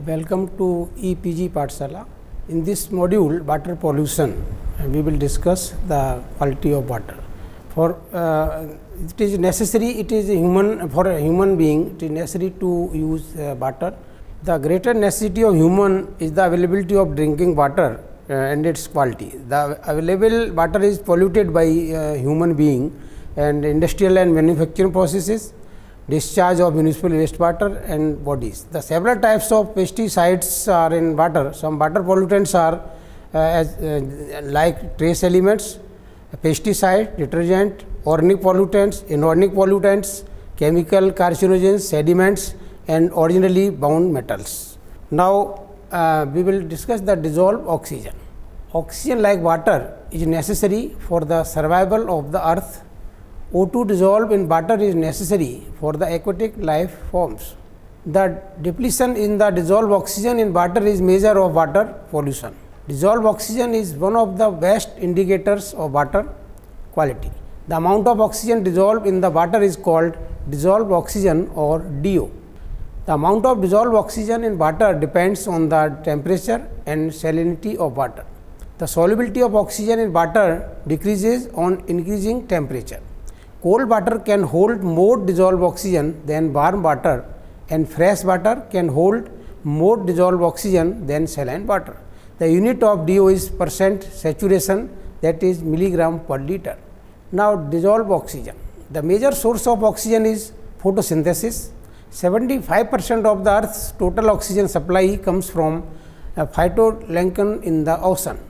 Welcome to EPG Pathshala. In this module, water pollution, we will discuss the quality of water. For it is necessary, it is for a human being, it is necessary to use water. The greater necessity of human is the availability of drinking water and its quality. The available water is polluted by human being and industrial and manufacturing processes, discharge of municipal wastewater and bodies. The several types of pesticides are in water. Some water pollutants are like trace elements, pesticide, detergent, organic pollutants, inorganic pollutants, chemical carcinogens, sediments and originally bound metals. Now, we will discuss the dissolved oxygen. Oxygen, like water, is necessary for the survival of the earth. O2 dissolved in water is necessary for the aquatic life forms. The depletion in the dissolved oxygen in water is measure of water pollution. Dissolved oxygen is one of the best indicators of water quality. The amount of oxygen dissolved in the water is called dissolved oxygen or DO. The amount of dissolved oxygen in water depends on the temperature and salinity of water. The solubility of oxygen in water decreases on increasing temperature. Cold water can hold more dissolved oxygen than warm water, and fresh water can hold more dissolved oxygen than saline water. The unit of DO is percent saturation, that is milligram per liter. Now, dissolved oxygen. The major source of oxygen is photosynthesis. 75% of the earth's total oxygen supply comes from phytoplankton in the ocean.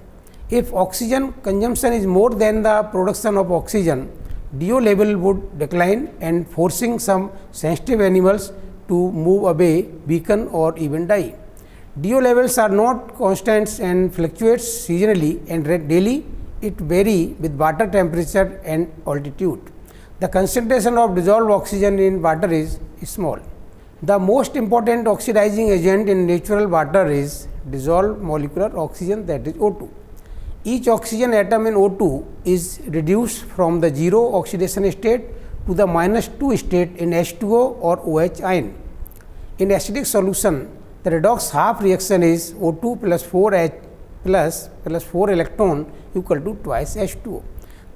If oxygen consumption is more than the production of oxygen, DO level would decline and forcing some sensitive animals to move away, weaken or even die. DO levels are not constant and fluctuates seasonally and daily. It vary with water temperature and altitude. The concentration of dissolved oxygen in water is small. The most important oxidizing agent in natural water is dissolved molecular oxygen, that is O2. Each oxygen atom in O2 is reduced from the 0 oxidation state to the -2 state in H2O or OH ion. In acidic solution, the redox half reaction is O2 plus 4H plus 4 electron equal to twice H2O.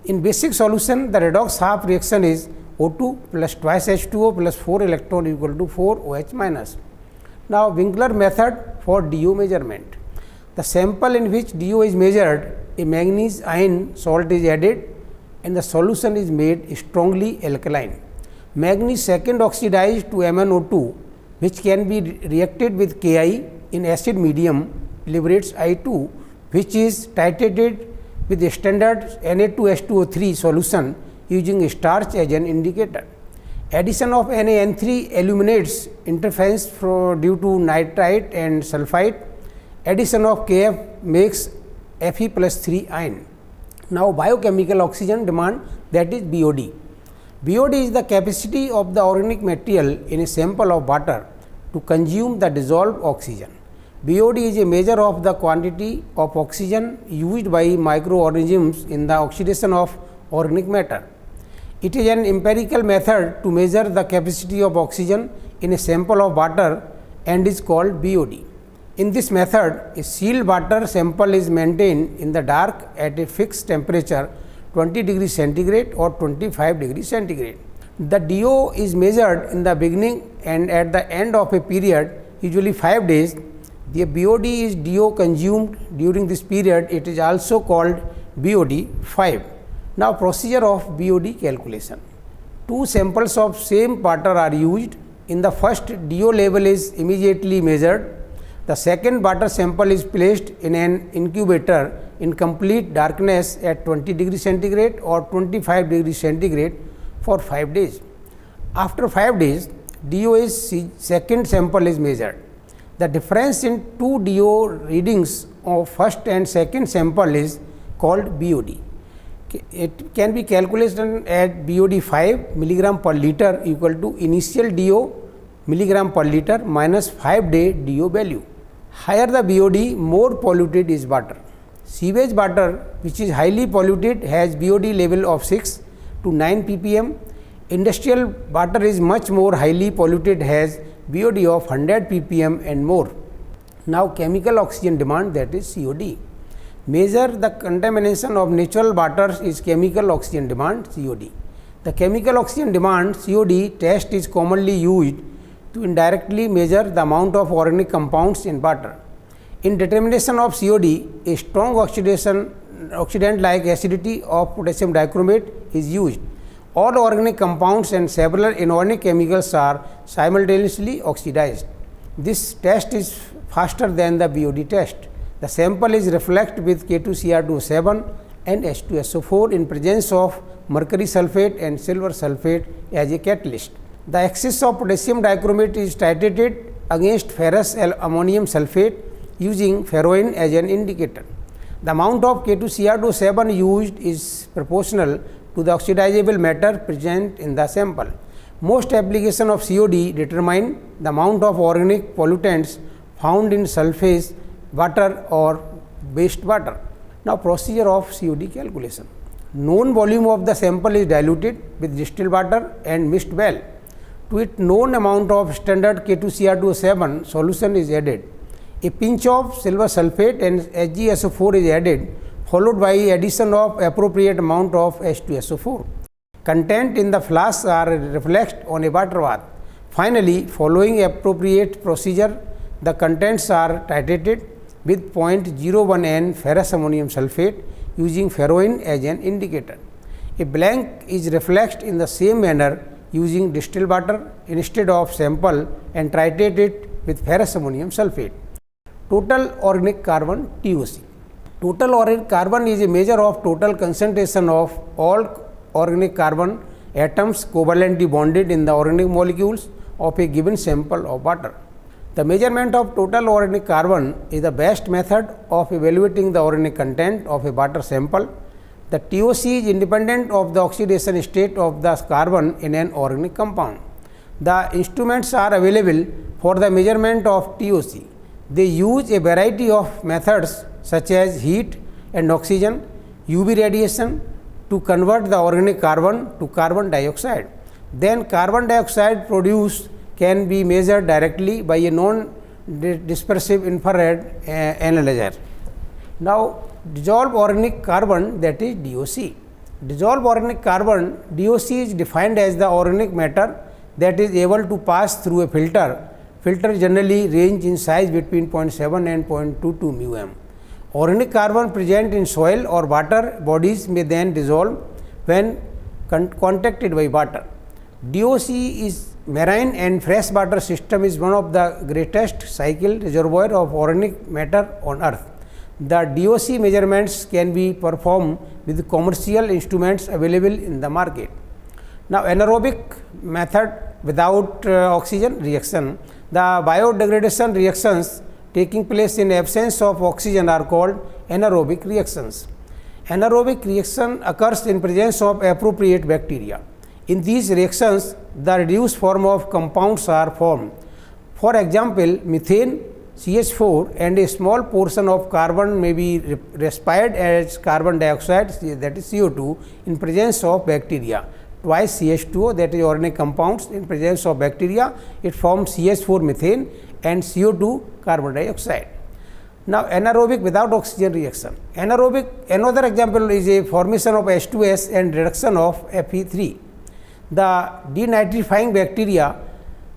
In basic solution, the redox half reaction is O2 plus twice H2O plus 4 electron equal to 4 OH minus. Now, Winkler method for DO measurement. The sample in which DO is measured, a manganese iron salt is added and the solution is made strongly alkaline. Manganese second oxidized to MnO2, which can be reacted with Ki in acid medium, liberates I2, which is titrated with a standard Na2H2O3 solution using starch as an indicator. Addition of NaN3 illuminates interference due to nitrite and sulfite. Addition of Kf makes Fe plus 3 ion. Now, biochemical oxygen demand, that is BOD. BOD is the capacity of the organic material in a sample of water to consume the dissolved oxygen. BOD is a measure of the quantity of oxygen used by microorganisms in the oxidation of organic matter. It is an empirical method to measure the capacity of oxygen in a sample of water and is called BOD. In this method, a sealed water sample is maintained in the dark at a fixed temperature 20 degrees centigrade or 25 degrees centigrade. The DO is measured in the beginning and at the end of a period, usually 5 days. The BOD is DO consumed during this period. It is also called BOD 5. Now, procedure of BOD calculation. Two samples of same water are used. In the first, DO level is immediately measured. The second water sample is placed in an incubator in complete darkness at 20 degrees centigrade or 25 degrees centigrade for 5 days. After 5 days, second sample is measured. The difference in two DO readings of first and second sample is called BOD. It can be calculated at BOD 5 milligram per liter equal to initial DO milligram per liter minus 5-day DO value. Higher the BOD, more polluted is water. Sewage water, which is highly polluted, has BOD level of 6 to 9 ppm. Industrial water is much more highly polluted, has BOD of 100 ppm and more. Now chemical oxygen demand, that is COD. Measure the contamination of natural waters is chemical oxygen demand, COD. The chemical oxygen demand COD test is commonly used to indirectly measure the amount of organic compounds in water. In determination of COD, a strong oxidant like acidity of potassium dichromate is used. All organic compounds and several inorganic chemicals are simultaneously oxidized. This test is faster than the BOD test. The sample is reflected with K2Cr2O7 and H2SO4 in presence of mercury sulfate and silver sulfate as a catalyst. The excess of potassium dichromate is titrated against ferrous ammonium sulfate using ferroin as an indicator. The amount of K2Cr2O7 used is proportional to the oxidizable matter present in the sample. Most applications of COD determine the amount of organic pollutants found in sulphate water or wastewater. Now, procedure of COD calculation. Known volume of the sample is diluted with distilled water and mixed well. To it, known amount of standard K2Cr2O7 solution is added. A pinch of silver sulfate and HgSO4 is added, followed by addition of appropriate amount of H2SO4. Content in the flask are reflected on a water bath. Finally, following appropriate procedure, the contents are titrated with 0.01 N ferrous ammonium sulfate using ferroin as an indicator. A blank is reflected in the same manner using distilled water instead of sample and titrated with ferrous ammonium sulfate. Total organic carbon, TOC. Total organic carbon is a measure of total concentration of all organic carbon atoms covalently bonded in the organic molecules of a given sample of water. The measurement of total organic carbon is the best method of evaluating the organic content of a water sample. The TOC is independent of the oxidation state of the carbon in an organic compound. The instruments are available for the measurement of TOC. They use a variety of methods such as heat and oxygen, UV radiation to convert the organic carbon to carbon dioxide. Then carbon dioxide produced can be measured directly by a non-dispersive infrared analyzer. Now, dissolved organic carbon, that is DOC. Dissolved organic carbon, DOC is defined as the organic matter that is able to pass through a filter. Filters generally range in size between 0.7 and 0.22 μm. Organic carbon present in soil or water bodies may then dissolve when contacted by water. DOC is marine and freshwater system is one of the greatest cycle reservoir of organic matter on earth. The DOC measurements can be performed with commercial instruments available in the market. Now, anaerobic method without oxygen reaction. The biodegradation reactions taking place in absence of oxygen are called anaerobic reactions. Anaerobic reaction occurs in presence of appropriate bacteria. In these reactions, the reduced form of compounds are formed. For example, methane, CH4 and a small portion of carbon may be respired as carbon dioxide, that is CO2, in presence of bacteria. Twice CH2O, that is organic compounds, in presence of bacteria, it forms CH4 methane and CO2 carbon dioxide. Now, anaerobic without oxygen reaction. Anaerobic, another example is a formation of H2S and reduction of Fe3. The denitrifying bacteria,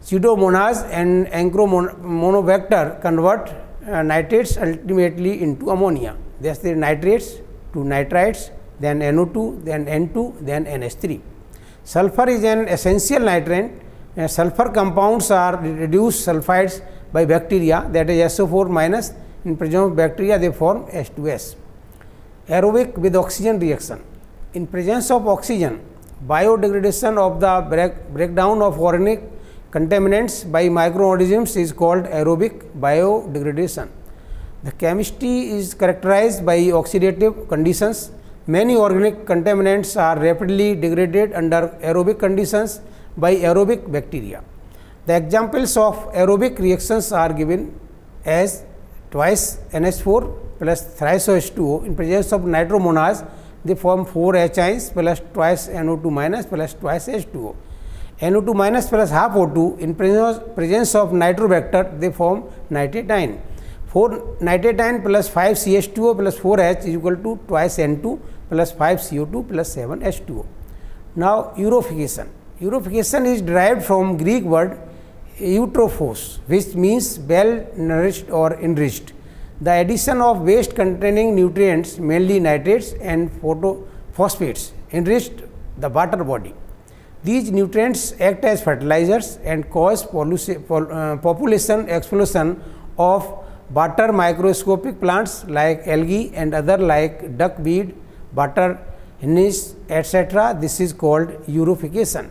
Pseudomonas and Enteromonobacter convert nitrates ultimately into ammonia. Thus, the nitrates to nitrites, then NO2, then N2, then NH3. Sulfur is an essential nitrate. Sulfur compounds are reduced sulfides by bacteria, that is SO4 minus. In presence of bacteria, they form H2S. Aerobic with oxygen reaction. In presence of oxygen, biodegradation of the breakdown of organic contaminants by microorganisms is called aerobic biodegradation. The chemistry is characterized by oxidative conditions. Many organic contaminants are rapidly degraded under aerobic conditions by aerobic bacteria. The examples of aerobic reactions are given as twice NH4 plus thrice OH2O. In presence of nitromonas, they form 4 H plus twice NO2 minus plus twice H2O. NO2 minus plus half O2. In presence of nitrobacter, they form nitrate ion. 4 nitrogen plus 5 CH2O plus 4H is equal to twice N2 plus 5 CO2 plus 7 H2O. Now, eutrophication. Eutrophication is derived from Greek word eutrophos, which means well nourished or enriched. The addition of waste containing nutrients, mainly nitrates and phosphates, enriched the water body. These nutrients act as fertilizers and cause population explosion of water microscopic plants like algae and other like duckweed, water hinge, etc. This is called eutrophication.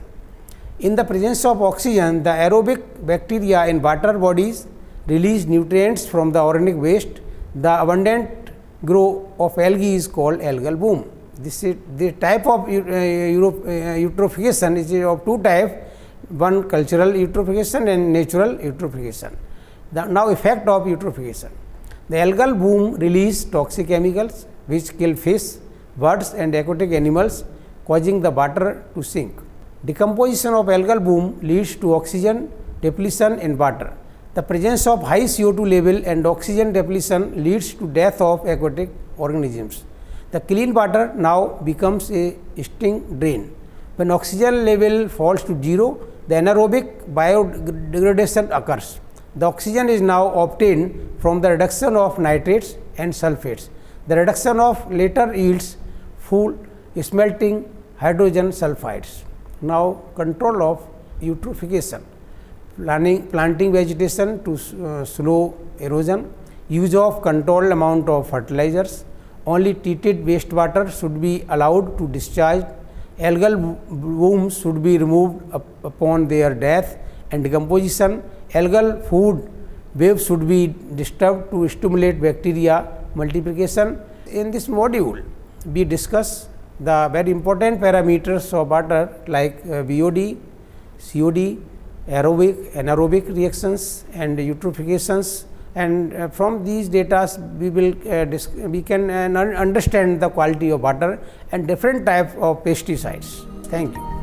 In the presence of oxygen, the aerobic bacteria in water bodies release nutrients from the organic waste. The abundant growth of algae is called algal bloom. This is the type of eutrophication is of two types, one cultural eutrophication and natural eutrophication. Now, effect of eutrophication. The algal bloom release toxic chemicals which kill fish, birds and aquatic animals, causing the water to sink. Decomposition of algal bloom leads to oxygen depletion in water. The presence of high CO2 level and oxygen depletion leads to death of aquatic organisms. The clean water now becomes a sting drain. When oxygen level falls to zero, the anaerobic biodegradation occurs. The oxygen is now obtained from the reduction of nitrates and sulfates. The reduction of later yields full smelting hydrogen sulfides. Now, control of eutrophication. Planting vegetation to slow erosion, use of controlled amount of fertilizers, only treated wastewater should be allowed to discharge, algal blooms should be removed upon their death and decomposition, algal food webs should be disturbed to stimulate bacteria multiplication. In this module, we discuss the very important parameters of water like BOD, COD, aerobic, anaerobic reactions and eutrophications, and from these data we can understand the quality of water and different types of pesticides. Thank you.